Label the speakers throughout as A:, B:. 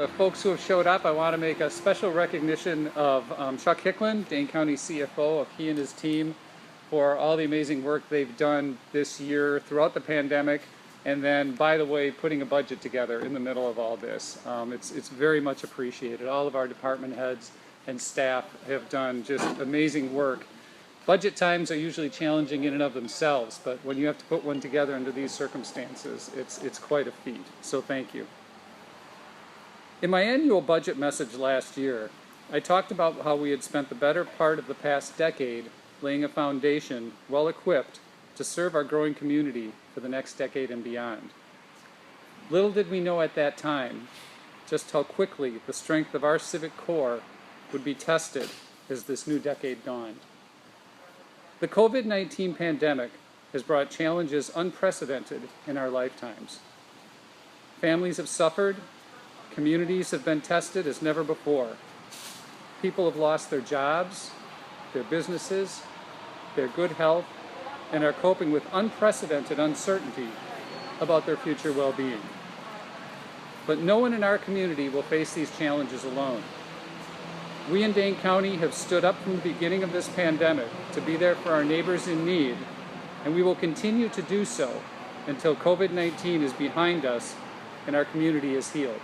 A: Folks who have showed up, I want to make a special recognition of Chuck Hicklin, Dane County CFO, of he and his team for all the amazing work they've done this year throughout the pandemic, and then, by the way, putting a budget together in the middle of all this. It's very much appreciated. All of our department heads and staff have done just amazing work. Budget times are usually challenging in and of themselves, but when you have to put one together under these circumstances, it's quite a feat. So thank you. In my annual budget message last year, I talked about how we had spent the better part of the past decade laying a foundation well equipped to serve our growing community for the next decade and beyond. Little did we know at that time just how quickly the strength of our civic core would be tested as this new decade dawned. The COVID-19 pandemic has brought challenges unprecedented in our lifetimes. Families have suffered. Communities have been tested as never before. People have lost their jobs, their businesses, their good health, and are coping with unprecedented uncertainty about their future well-being. But no one in our community will face these challenges alone. We in Dane County have stood up from the beginning of this pandemic to be there for our neighbors in need, and we will continue to do so until COVID-19 is behind us and our community is healed.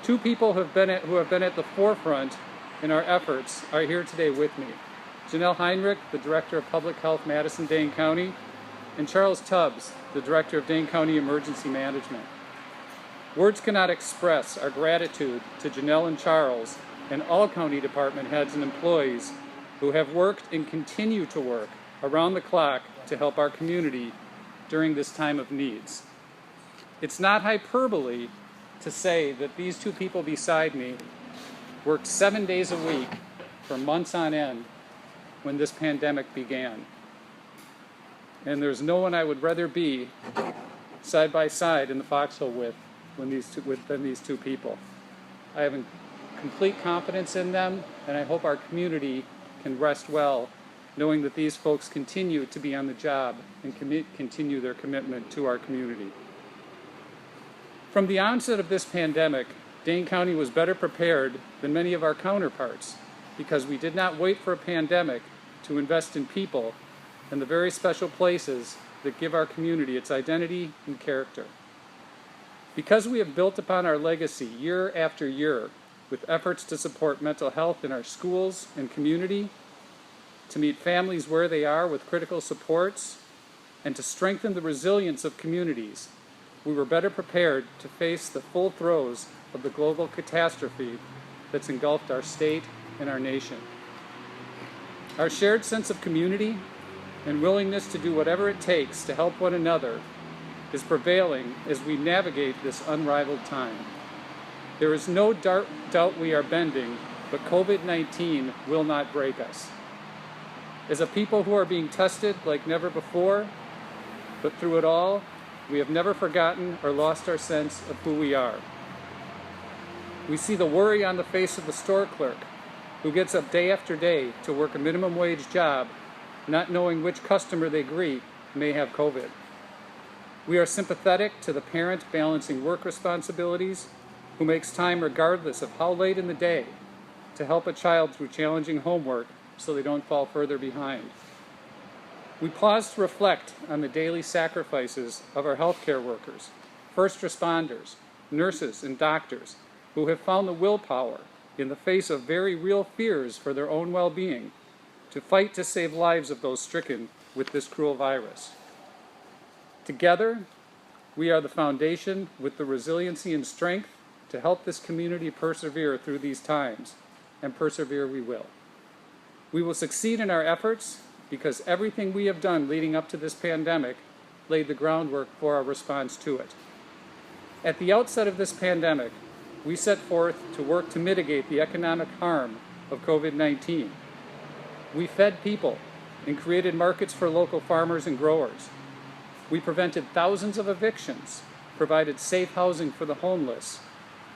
A: Two people who have been at the forefront in our efforts are here today with me. Janelle Heinrich, the Director of Public Health, Madison-Dane County, and Charles Tubbs, the Director of Dane County Emergency Management. Words cannot express our gratitude to Janelle and Charles and all county department heads and employees who have worked and continue to work around the clock to help our community during this time of needs. It's not hyperbole to say that these two people beside me worked 7 days a week for months on end when this pandemic began. And there's no one I would rather be side by side in the foxhole with than these two people. I have complete confidence in them, and I hope our community can rest well knowing that these folks continue to be on the job and continue their commitment to our community. From the onset of this pandemic, Dane County was better prepared than many of our counterparts because we did not wait for a pandemic to invest in people and the very special places that give our community its identity and character. Because we have built upon our legacy year after year with efforts to support mental health in our schools and community, to meet families where they are with critical supports, and to strengthen the resilience of communities, we were better prepared to face the full throes of the global catastrophe that's engulfed our state and our nation. Our shared sense of community and willingness to do whatever it takes to help one another is prevailing as we navigate this unrivaled time. There is no doubt we are bending, but COVID-19 will not break us. As a people who are being tested like never before, but through it all, we have never forgotten or lost our sense of who we are. We see the worry on the face of the store clerk who gets up day after day to work a minimum wage job, not knowing which customer they greet may have COVID. We are sympathetic to the parent balancing work responsibilities who makes time regardless of how late in the day to help a child through challenging homework so they don't fall further behind. We pause to reflect on the daily sacrifices of our healthcare workers, first responders, nurses, and doctors who have found the willpower in the face of very real fears for their own well-being to fight to save lives of those stricken with this cruel virus. Together, we are the foundation with the resiliency and strength to help this community persevere through these times, and persevere we will. We will succeed in our efforts because everything we have done leading up to this pandemic laid the groundwork for our response to it. At the outset of this pandemic, we set forth to work to mitigate the economic harm of COVID-19. We fed people and created markets for local farmers and growers. We prevented thousands of evictions, provided safe housing for the homeless,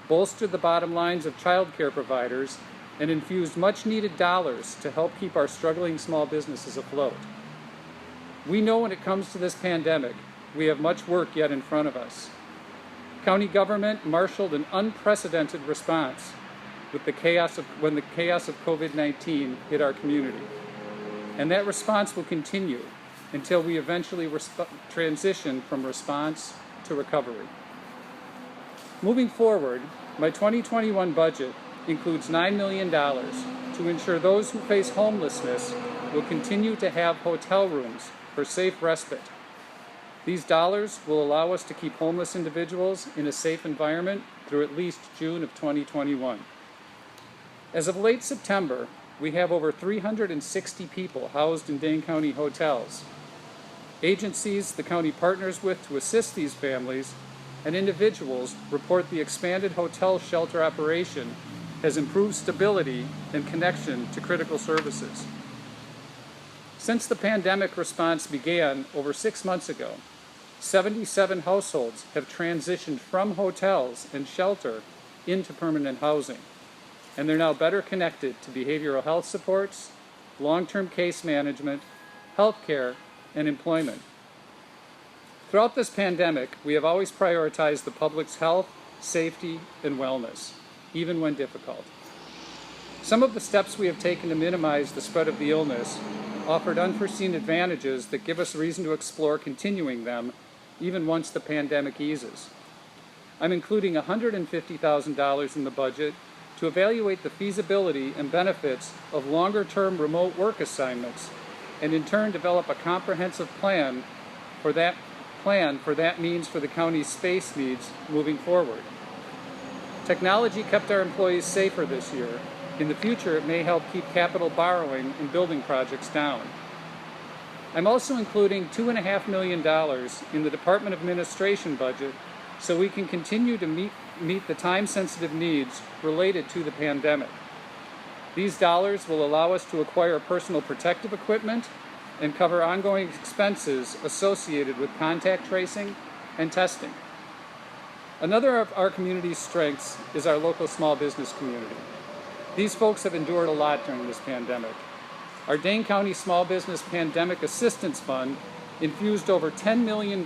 A: bolstered the bottom lines of child care providers, and infused much-needed dollars to help keep our struggling small businesses afloat. We know when it comes to this pandemic, we have much work yet in front of us. county government marshaled an unprecedented response with when the chaos of COVID-19 hit our community. And that response will continue until we eventually transition from response to recovery. Moving forward, my 2021 budget includes $9 million to ensure those who face homelessness will continue to have hotel rooms for safe respite. These dollars will allow us to keep homeless individuals in a safe environment through at least June of 2021. As of late September, we have over 360 people housed in Dane County hotels. Agencies the county partners with to assist these families and individuals report the expanded hotel shelter operation has improved stability and connection to critical services. Since the pandemic response began over 6 months ago, 77 households have transitioned from hotels and shelter into permanent housing, and they're now better connected to behavioral health supports, long-term case management, healthcare, and employment. Throughout this pandemic, we have always prioritized the public's health, safety, and wellness, even when difficult. Some of the steps we have taken to minimize the spread of the illness offered unforeseen advantages that give us reason to explore continuing them even once the pandemic eases. I'm including $150,000 in the budget to evaluate the feasibility and benefits of longer-term remote work assignments, and in turn develop a comprehensive plan for that means for the county's space needs moving forward. Technology kept our employees safer this year. In the future, it may help keep capital borrowing and building projects down. I'm also including $2.5 million in the Department of Administration budget so we can continue to meet the time-sensitive needs related to the pandemic. These dollars will allow us to acquire personal protective equipment and cover ongoing expenses associated with contact tracing and testing. Another of our community's strengths is our local small business community. These folks have endured a lot during this pandemic. Our Dane County Small Business Pandemic Assistance Fund infused over $10 million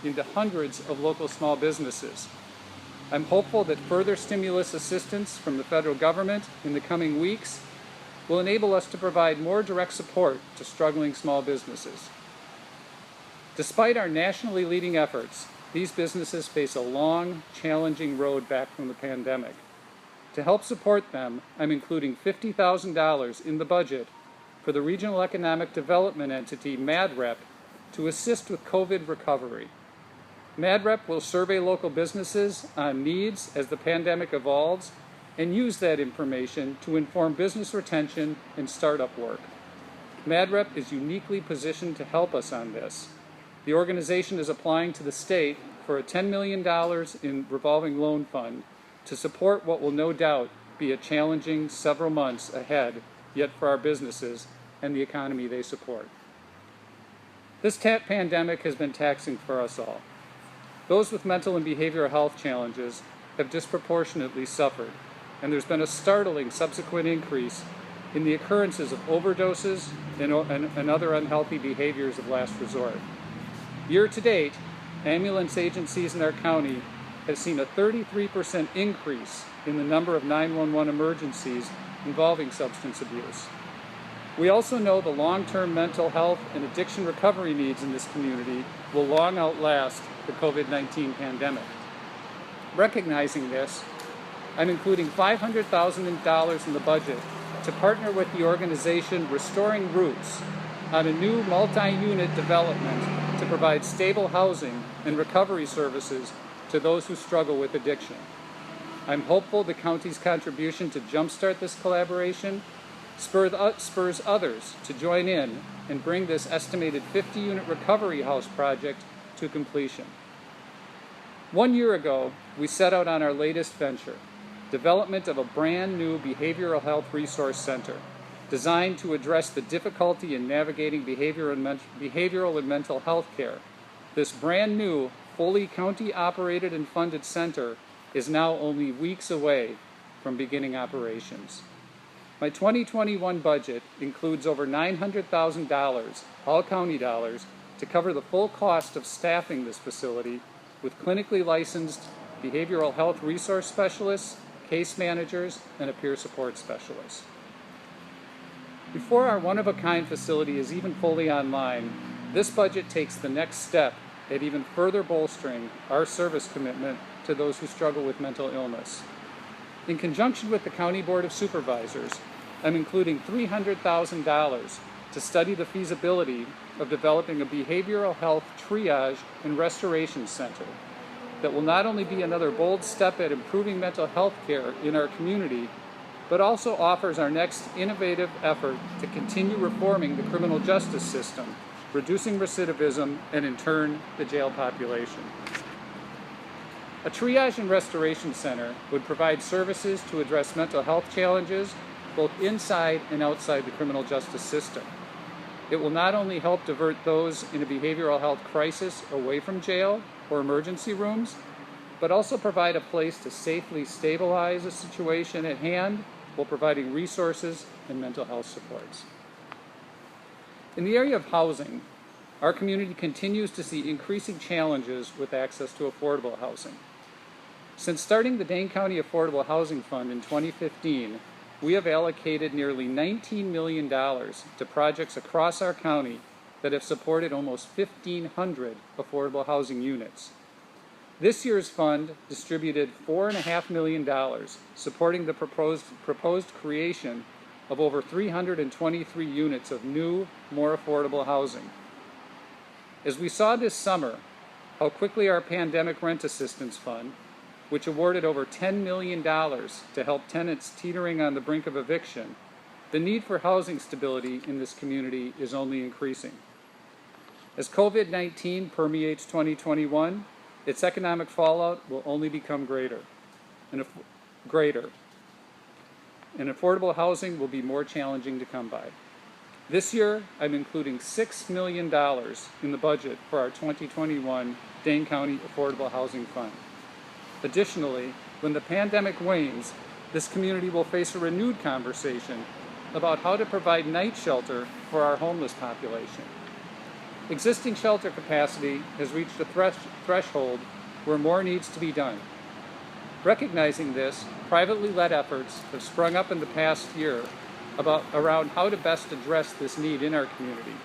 A: into hundreds of local small businesses. I'm hopeful that further stimulus assistance from the federal government in the coming weeks will enable us to provide more direct support to struggling small businesses. Despite our nationally leading efforts, these businesses face a long, challenging road back from the pandemic. To help support them, I'm including $50,000 in the budget for the Regional Economic Development Entity, MADREP, to assist with COVID recovery. MADREP will survey local businesses on needs as the pandemic evolves and use that information to inform business retention and startup work. MADREP is uniquely positioned to help us on this. The organization is applying to the state for a $10 million in revolving loan fund to support what will no doubt be a challenging several months ahead yet for our businesses and the economy they support. This pandemic has been taxing for us all. Those with mental and behavioral health challenges have disproportionately suffered, and there's been a startling subsequent increase in the occurrences of overdoses and other unhealthy behaviors of last resort. Year to date, ambulance agencies in our county have seen a 33% increase in the number of 911 emergencies involving substance abuse. We also know the long-term mental health and addiction recovery needs in this community will long outlast the COVID-19 pandemic. Recognizing this, I'm including $500,000 in the budget to partner with the organization Restoring Roots on a new multi-unit development to provide stable housing and recovery services to those who struggle with addiction. I'm hopeful the county's contribution to jumpstart this collaboration spurs others to join in and bring this estimated 50-unit recovery house project to completion. 1 year ago, we set out on our latest venture, development of a brand new behavioral health resource center designed to address the difficulty in navigating behavioral and mental health care. This brand new, fully county-operated and funded center is now only weeks away from beginning operations. My 2021 budget includes over $900,000, all county dollars, to cover the full cost of staffing this facility with clinically licensed behavioral health resource specialists, case managers, and a peer support specialist. Before our one-of-a-kind facility is even fully online, this budget takes the next step at even further bolstering our service commitment to those who struggle with mental illness. In conjunction with the County Board of Supervisors, I'm including $300,000 to study the feasibility of developing a behavioral health triage and restoration center that will not only be another bold step at improving mental health care in our community, but also offers our next innovative effort to continue reforming the criminal justice system, reducing recidivism, and in turn, the jail population. A triage and restoration center would provide services to address mental health challenges both inside and outside the criminal justice system. It will not only help divert those in a behavioral health crisis away from jail or emergency rooms, but also provide a place to safely stabilize a situation at hand while providing resources and mental health supports. In the area of housing, our community continues to see increasing challenges with access to affordable housing. Since starting the Dane County Affordable Housing Fund in 2015, we have allocated nearly $19 million to projects across our county that have supported almost 1,500 affordable housing units. This year's fund distributed $4.5 million, supporting the proposed creation of over 323 units of new, more affordable housing. As we saw this summer, how quickly our Pandemic Rent Assistance Fund, which awarded over $10 million to help tenants teetering on the brink of eviction, the need for housing stability in this community is only increasing. As COVID-19 permeates 2021, its economic fallout will only become greater. And affordable housing will be more challenging to come by. This year, I'm including $6 million in the budget for our 2021 Dane County Affordable Housing Fund. Additionally, when the pandemic wanes, this community will face a renewed conversation about how to provide night shelter for our homeless population. Existing shelter capacity has reached a threshold where more needs to be done. Recognizing this, privately led efforts have sprung up in the past year around how to best address this need in our community.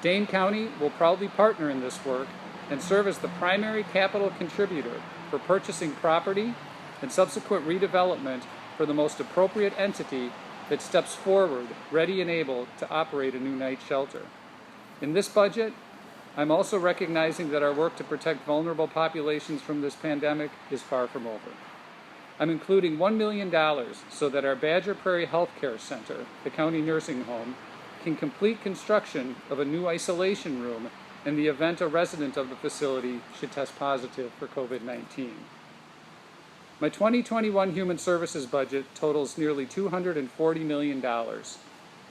A: Dane County will proudly partner in this work and serve as the primary capital contributor for purchasing property and subsequent redevelopment for the most appropriate entity that steps forward, ready and able to operate a new night shelter. In this budget, I'm also recognizing that our work to protect vulnerable populations from this pandemic is far from over. I'm including $1 million so that our Badger Prairie Healthcare Center, the county nursing home, can complete construction of a new isolation room in the event a resident of the facility should test positive for COVID-19. My 2021 Human Services budget totals nearly $240 million.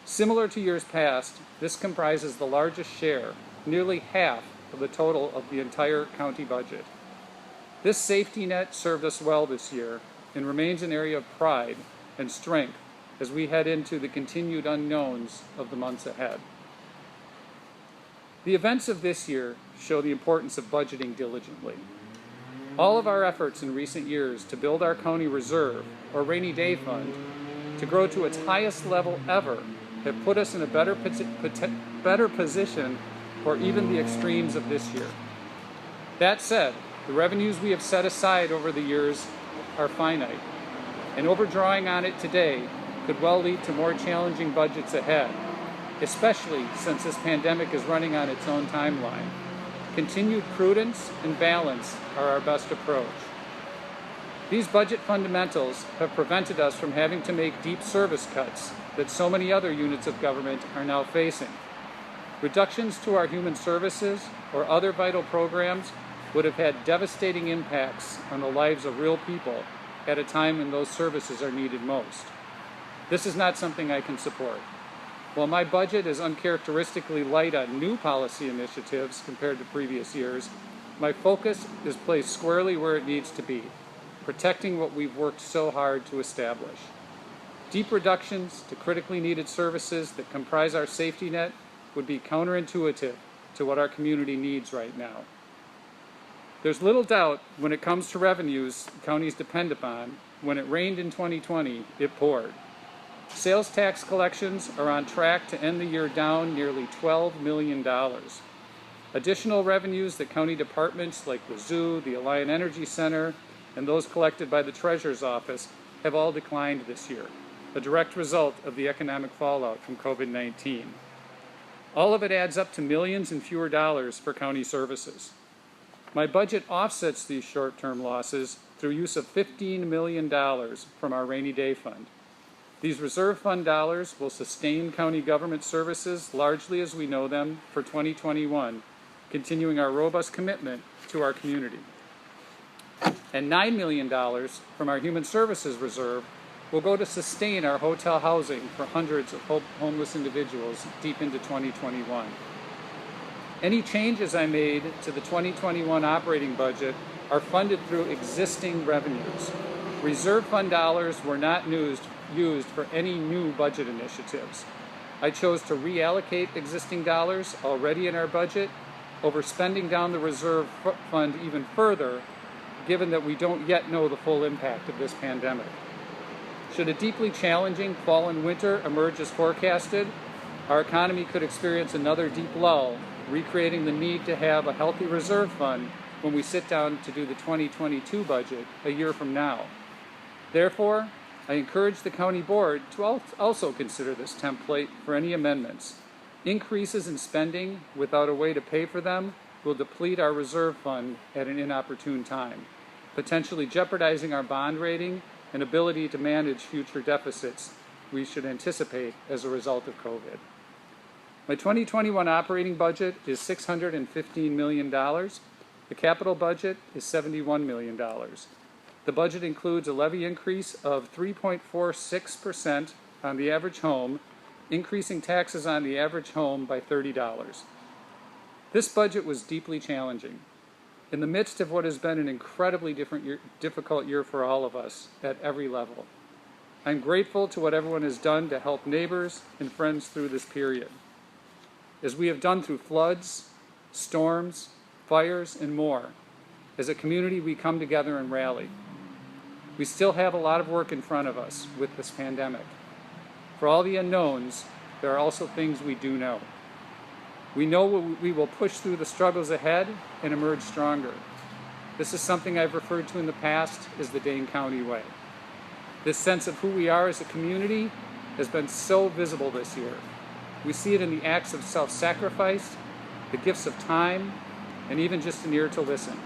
A: Similar to years past, this comprises the largest share, nearly half of the total of the entire county budget. This safety net served us well this year and remains an area of pride and strength as we head into the continued unknowns of the months ahead. The events of this year show the importance of budgeting diligently. All of our efforts in recent years to build our county reserve, or rainy day fund, to grow to its highest level ever have put us in a better position for even the extremes of this year. That said, the revenues we have set aside over the years are finite, and overdrawing on it today could well lead to more challenging budgets ahead, especially since this pandemic is running on its own timeline. Continued prudence and balance are our best approach. These budget fundamentals have prevented us from having to make deep service cuts that so many other units of government are now facing. Reductions to our human services or other vital programs would have had devastating impacts on the lives of real people at a time when those services are needed most. This is not something I can support. While my budget is uncharacteristically light on new policy initiatives compared to previous years, my focus is placed squarely where it needs to be, protecting what we've worked so hard to establish. Deep reductions to critically needed services that comprise our safety net would be counterintuitive to what our community needs right now. There's little doubt when it comes to revenues counties depend upon, when it rained in 2020, it poured. Sales tax collections are on track to end the year down nearly $12 million. Additional revenues that county departments like the zoo, the Alliant Energy Center, and those collected by the Treasurer's Office have all declined this year, a direct result of the economic fallout from COVID-19. All of it adds up to millions and fewer dollars for county services. My budget offsets these short-term losses through use of $15 million from our rainy day fund. These reserve fund dollars will sustain county government services largely as we know them for 2021, continuing our robust commitment to our community. And $9 million from our Human Services Reserve will go to sustain our hotel housing for hundreds of homeless individuals deep into 2021. Any changes I made to the 2021 operating budget are funded through existing revenues. Reserve fund dollars were not used for any new budget initiatives. I chose to reallocate existing dollars already in our budget over spending down the reserve fund even further, given that we don't yet know the full impact of this pandemic. Should a deeply challenging fall and winter emerge as forecasted, our economy could experience another deep lull, recreating the need to have a healthy reserve fund when we sit down to do the 2022 budget a year from now. Therefore, I encourage the county board to also consider this template for any amendments. Increases in spending without a way to pay for them will deplete our reserve fund at an inopportune time, potentially jeopardizing our bond rating and ability to manage future deficits we should anticipate as a result of COVID. My 2021 operating budget is $615 million. The capital budget is $71 million. The budget includes a levy increase of 3.46% on the average home, increasing taxes on the average home by $30. This budget was deeply challenging. In the midst of what has been an incredibly difficult year for all of us at every level, I'm grateful to what everyone has done to help neighbors and friends through this period. As we have done through floods, storms, fires, and more, as a community we come together and rally. We still have a lot of work in front of us with this pandemic. For all the unknowns, there are also things we do know. We know we will push through the struggles ahead and emerge stronger. This is something I've referred to in the past as the Dane County way. This sense of who we are as a community has been so visible this year. We see it in the acts of self-sacrifice, the gifts of time, and even just an ear to listen.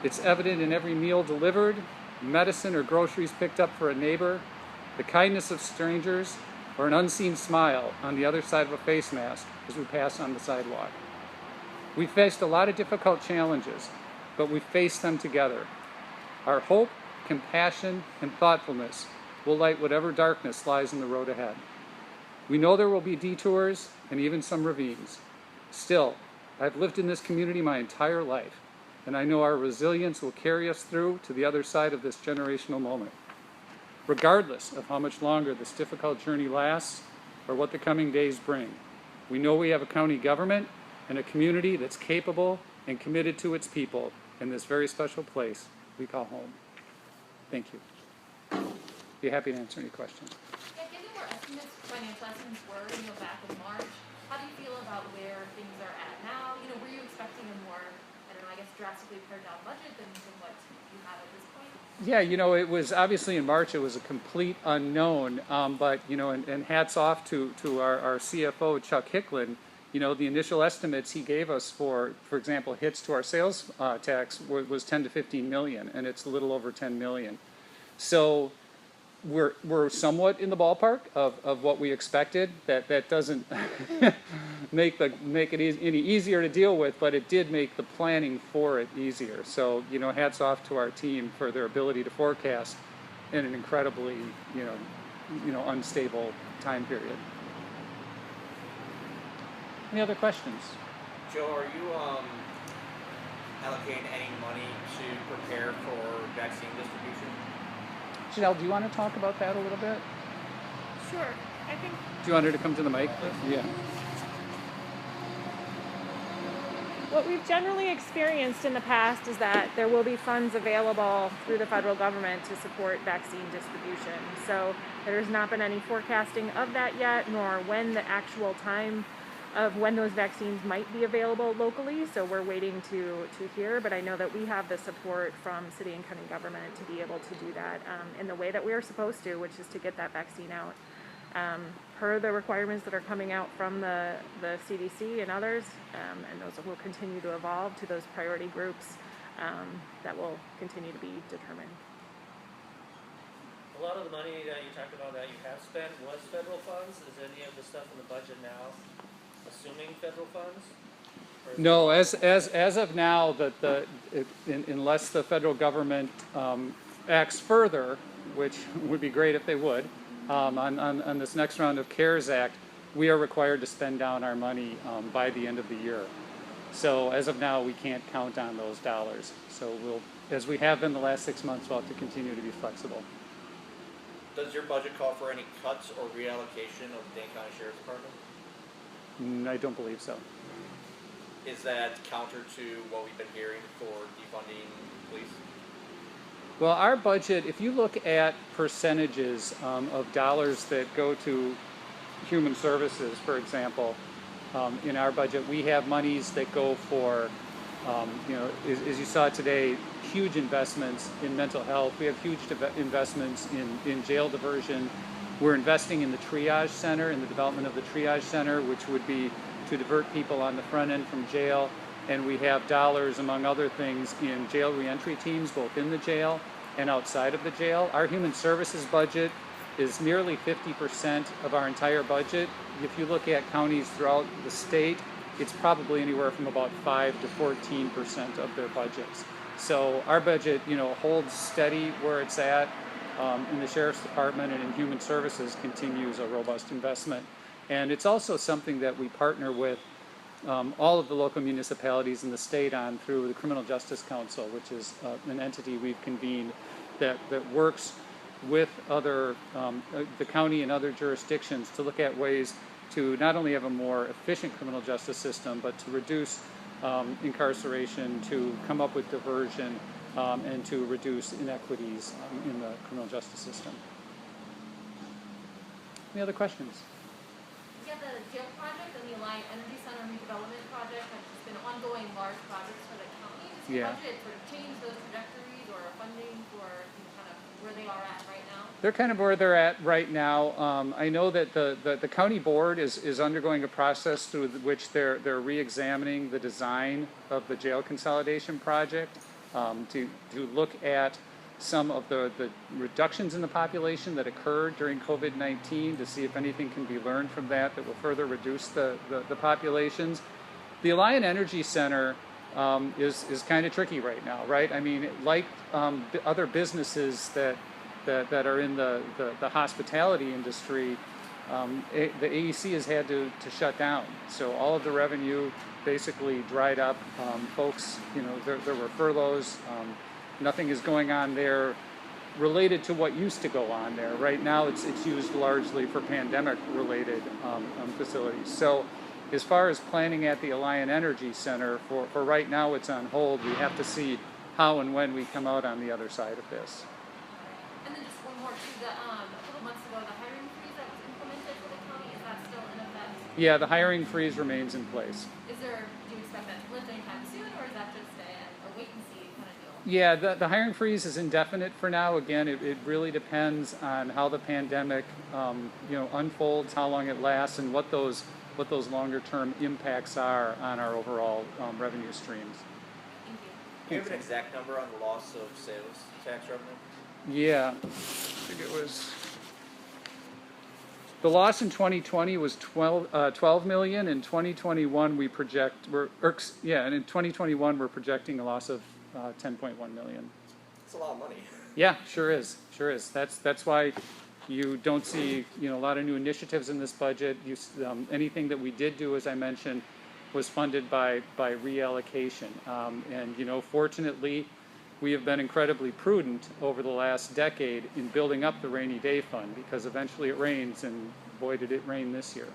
A: It's evident in every meal delivered, medicine or groceries picked up for a neighbor, the kindness of strangers, or an unseen smile on the other side of a face mask as we pass on the sidewalk. We faced a lot of difficult challenges, but we faced them together. Our hope, compassion, and thoughtfulness will light whatever darkness lies in the road ahead. We know there will be detours and even some ravines. Still, I've lived in this community my entire life, and I know our resilience will carry us through to the other side of this generational moment. Regardless of how much longer this difficult journey lasts or what the coming days bring, we know we have a county government and a community that's capable and committed to its people in this very special place we call home. Thank you. Be happy to answer any questions.
B: Financial estimates were, back in March. How do you feel about where things are at now? Were you expecting a more, drastically pared down budget than what you have at this point?
A: Yeah, it was obviously in March, it was a complete unknown, but, and hats off to our CFO, Chuck Hicklin. The initial estimates he gave us for example, hits to our sales tax was 10 to 15 million, and it's a little over 10 million. So we're somewhat in the ballpark of what we expected. That doesn't make it any easier to deal with, but it did make the planning for it easier. So hats off to our team for their ability to forecast in an incredibly unstable time period. Any other questions?
C: Joe, are you allocating any money to prepare for vaccine distribution?
A: Janelle, do you want to talk about that a little bit?
D: Sure. I think.
A: Do you want her to come to the mic? Yeah.
D: What we've generally experienced in the past is that there will be funds available through the federal government to support vaccine distribution. So there's not been any forecasting of that yet, nor when the actual time of when those vaccines might be available locally. So we're waiting to hear, but I know that we have the support from city and county government to be able to do that in the way that we are supposed to, which is to get that vaccine out. Per the requirements that are coming out from the CDC and others, and those will continue to evolve to those priority groups that will continue to be determined.
E: A lot of the money that you talked about that you have spent was federal funds. Is any of the stuff in the budget now assuming federal funds?
A: No, as of now, unless the federal government acts further, which would be great if they would, on this next round of CARES Act, we are required to spend down our money by the end of the year. So as of now, we can't count on those dollars. So we'll, as we have been the last 6 months, we'll have to continue to be flexible.
C: Does your budget call for any cuts or reallocation of the Dane County Sheriff's Department?
A: I don't believe so.
C: Is that counter to what we've been hearing for defunding police?
A: Well, our budget, if you look at percentages of dollars that go to human services, for example, in our budget, we have monies that go for, as you saw today, huge investments in mental health. We have huge investments in jail diversion. We're investing in the triage center, in the development of the triage center, which would be to divert people on the front end from jail. And we have dollars, among other things, in jail reentry teams, both in the jail and outside of the jail. Our human services budget is nearly 50% of our entire budget. If you look at counties throughout the state, it's probably anywhere from about 5 to 14% of their budgets. So our budget, holds steady where it's at. In the Sheriff's Department and in Human Services continues a robust investment. And it's also something that we partner with all of the local municipalities in the state on through the Criminal Justice Council, which is an entity we've convened that works with other, the county and other jurisdictions to look at ways to not only have a more efficient criminal justice system, but to reduce incarceration, to come up with diversion, and to reduce inequities in the criminal justice system. Any other questions?
B: Yeah, the jail project and the Alliant Energy Center redevelopment project have just been ongoing large projects for the county. Does your budget sort of change those trajectories or funding for kind of where they are at right now?
A: They're kind of where they're at right now. I know that the county board is undergoing a process through which they're re-examining the design of the jail consolidation project. To look at some of the reductions in the population that occurred during COVID-19 to see if anything can be learned from that will further reduce the populations. The Alliant Energy Center is kind of tricky right now, right? I mean, like other businesses that are in the hospitality industry, the AEC has had to shut down. So all of the revenue basically dried up. Folks, there were furloughs. Nothing is going on there related to what used to go on there. Right now it's used largely for pandemic-related facilities. So as far as planning at the Alliant Energy Center, for right now it's on hold. We have to see how and when we come out on the other side of this.
B: And then just one more too, a couple months ago, the hiring freeze that was implemented for the county, is that still in effect?
A: Yeah, the hiring freeze remains in place.
B: Do you expect that to lift anytime soon, or is that just a wait and see kind of deal?
A: Yeah, the hiring freeze is indefinite for now. Again, it really depends on how the pandemic unfolds, how long it lasts, and what those longer term impacts are on our overall revenue streams.
B: Thank you.
C: Do you have an exact number on the loss of sales tax revenue?
A: Yeah, I think it was. The loss in 2020 was 12 million. In 2021 we project and in 2021 we're projecting a loss of 10.1 million.
C: That's a lot of money.
A: Yeah, sure is. That's why you don't see a lot of new initiatives in this budget. Anything that we did do, as I mentioned, was funded by reallocation. And fortunately, we have been incredibly prudent over the last decade in building up the rainy day fund, because eventually it rains, and boy did it rain this year.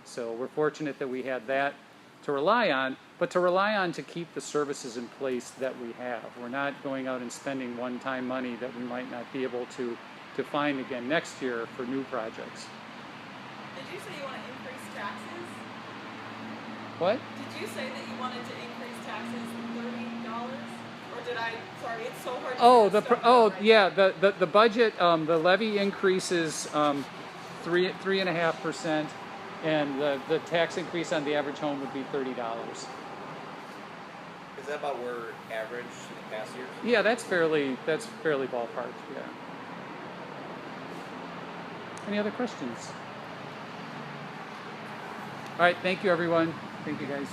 A: So we're fortunate that we had that to rely on. but to rely on to keep the services in place that we have. We're not going out and spending one-time money that we might not be able to find again next year for new projects.
F: Did you say you want to increase taxes?
A: What?
F: Did you say that you wanted to increase taxes $30? Or did I? Sorry, it's so hard to
A: Oh,
F: get stuff done right
A: yeah, the budget, the levy increases 3.5%, and the tax increase on the average home would be $30.
C: Is that about where average in the past years?
A: Yeah, that's fairly ballpark. Yeah. Any other questions? All right, thank you, everyone. Thank you, guys.